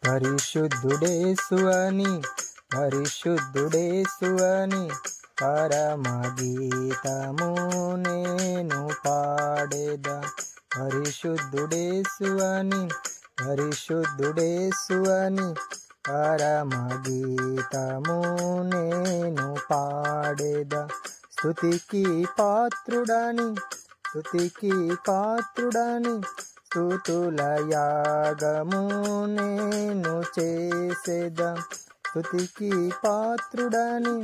పరిశుద్ధుడేసు అని పరిశుద్ధుడేసు అని పరమగీతము నేను పాడేదా. పరిశుద్ధుడేసు అని పరిశుద్ధుడేసు అని పరమగీతము నేను పాడేదా. స్తుతికి పాత్రుడని స్తుతికి పాత్రుడని స్తుతుల యాగము నేను చేసేదా. స్తుతికి పాత్రుడని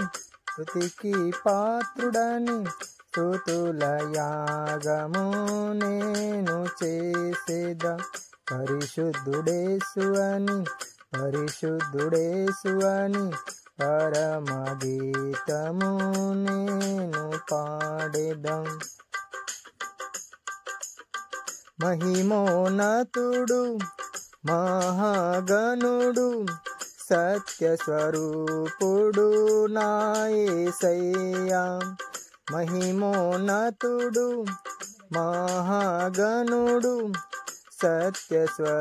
స్తుతికి పాత్రుడని స్తుతుల యాగము నేను చేసేదా. పరిశుద్ధుడేసు అని పరిశుద్ధుడేసు అని పరమగీతము నేను పాడేదా. మహిమోన్నతుడు మహాగణుడు సత్యస్వరూపుడు నా యేసయ్యా. మహిమోన్నతుడు మహాగణుడు సత్యస్వరూపుడు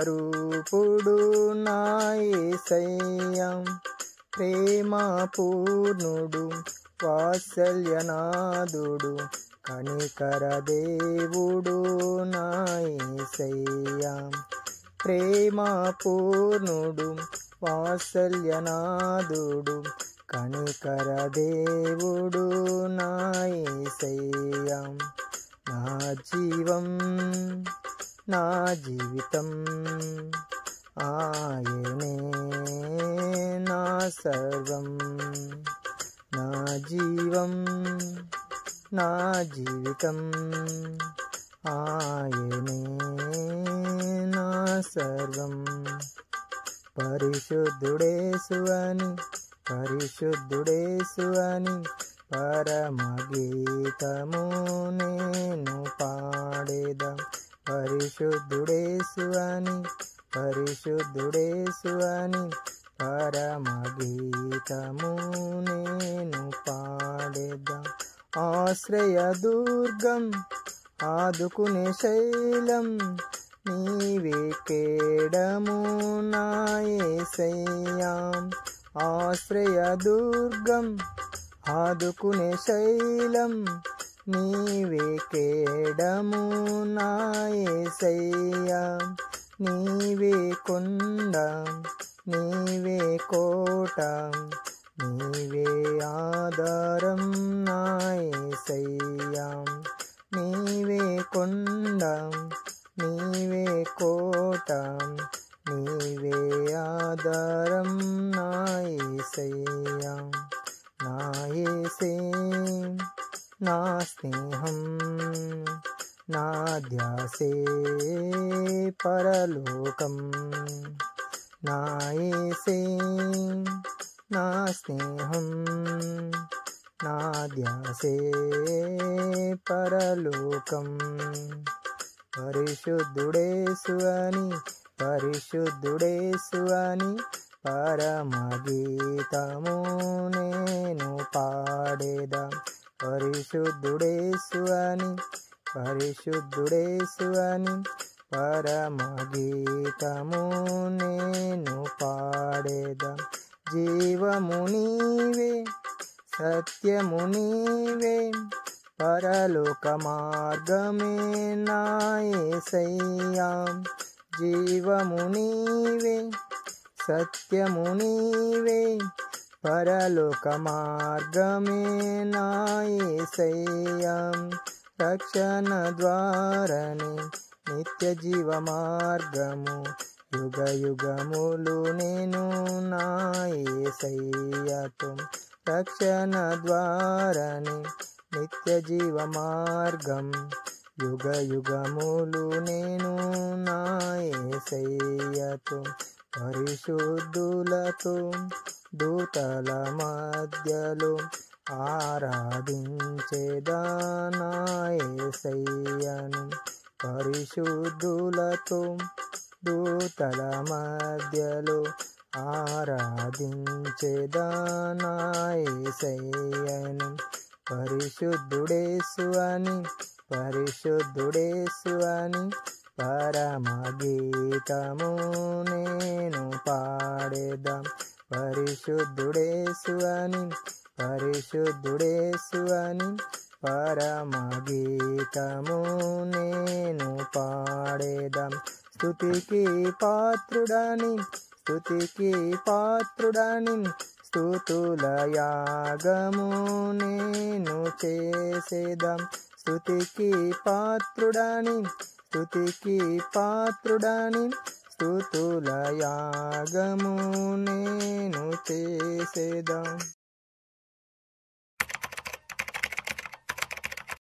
నా యేసయ్యా. ప్రేమపూర్ణుడు వాత్సల్యనాథుడు కనికర దేవుడు నా యేసయ్యా. ప్రేమపూర్ణుడు వాత్సల్యనాథుడు కనికర దేవుడు నా యేసయ్యా. నా జీవం నా జీవితం ఆయనే నా సర్వం. నా జీవం నా జీవితం ఆయనే నా సర్వం. పరిశుద్ధుడేసు అని పరిశుద్ధుడేసు అని పరమగీతము నేను పాడేదా. పరిశుద్ధుడేసు అని పరిశుద్ధుడేసు అని పరమగీతము నేను పాడేదా. ఆశ్రయదుర్గం ఆదుకునే శైలం నీవే కేడము నా యేసయ్యా. ఆశ్రయదుర్గం ఆదుకునే శైలం నీవే కేడము నా యేసయ్యా. నీవే కొండ నీవే కోట నీవే ఆధారం నా యేసయ్యా. నీవే కొండ నీవే కోట నీవే ఆధారం నా యేసయ్యా. నా యేసే నా స్నేహం నా ధ్యాసే పరలోకం. నా యేసే నా స్నేహం నా ధ్యాసే పరలోకం. పరిశుద్ధుడేసు అని పరిశుద్ధుడేసు అని పరమగీతము నేను పాడేదా. పరిశుద్ధుడేసు అని పరిశుద్ధుడేసు అని పరమగీతము నేను పాడేదా. జీవము నీవే సత్యము నీవే పరలోక మార్గమే నా యేసయ్యా. జీవము నీవే సత్యము నీవే పరలోక మార్గమే నా యేసయ్యా. రక్షణ ద్వారని నిత్య జీవ మార్గము యుగ యుగములు నేను నా యేసయ్యతో. రక్షణ ద్వారని నిత్య జీవ మార్గం యుగ యుగములు నేను నా యేసయ్యతో. పరిశుద్ధులతో దూతల మధ్యలో ఆరాధించేదా నా యేసయ్యను. పరిశుద్ధులతో దూతల మధ్యలో ఆరాధించేదా నా యేసయ్యను. పరిశుద్ధుడేసు అని పరిశుద్ధుడేసు అని పరమ గీతము నేను పాడేదా పరిశుద్ధుడేసు అని పరిశుద్ధుడేసు అని పరమ గీతము నేను పాడేదా స్తుతికి పాత్రుడని స్తుతికి పాత్రుడని స్తుతుల యాగము నేను చేసేదా స్తుతికి పాత్రుడని స్తుతికి పాత్రుడని స్తుతుల యాగము నేను చేసేదా.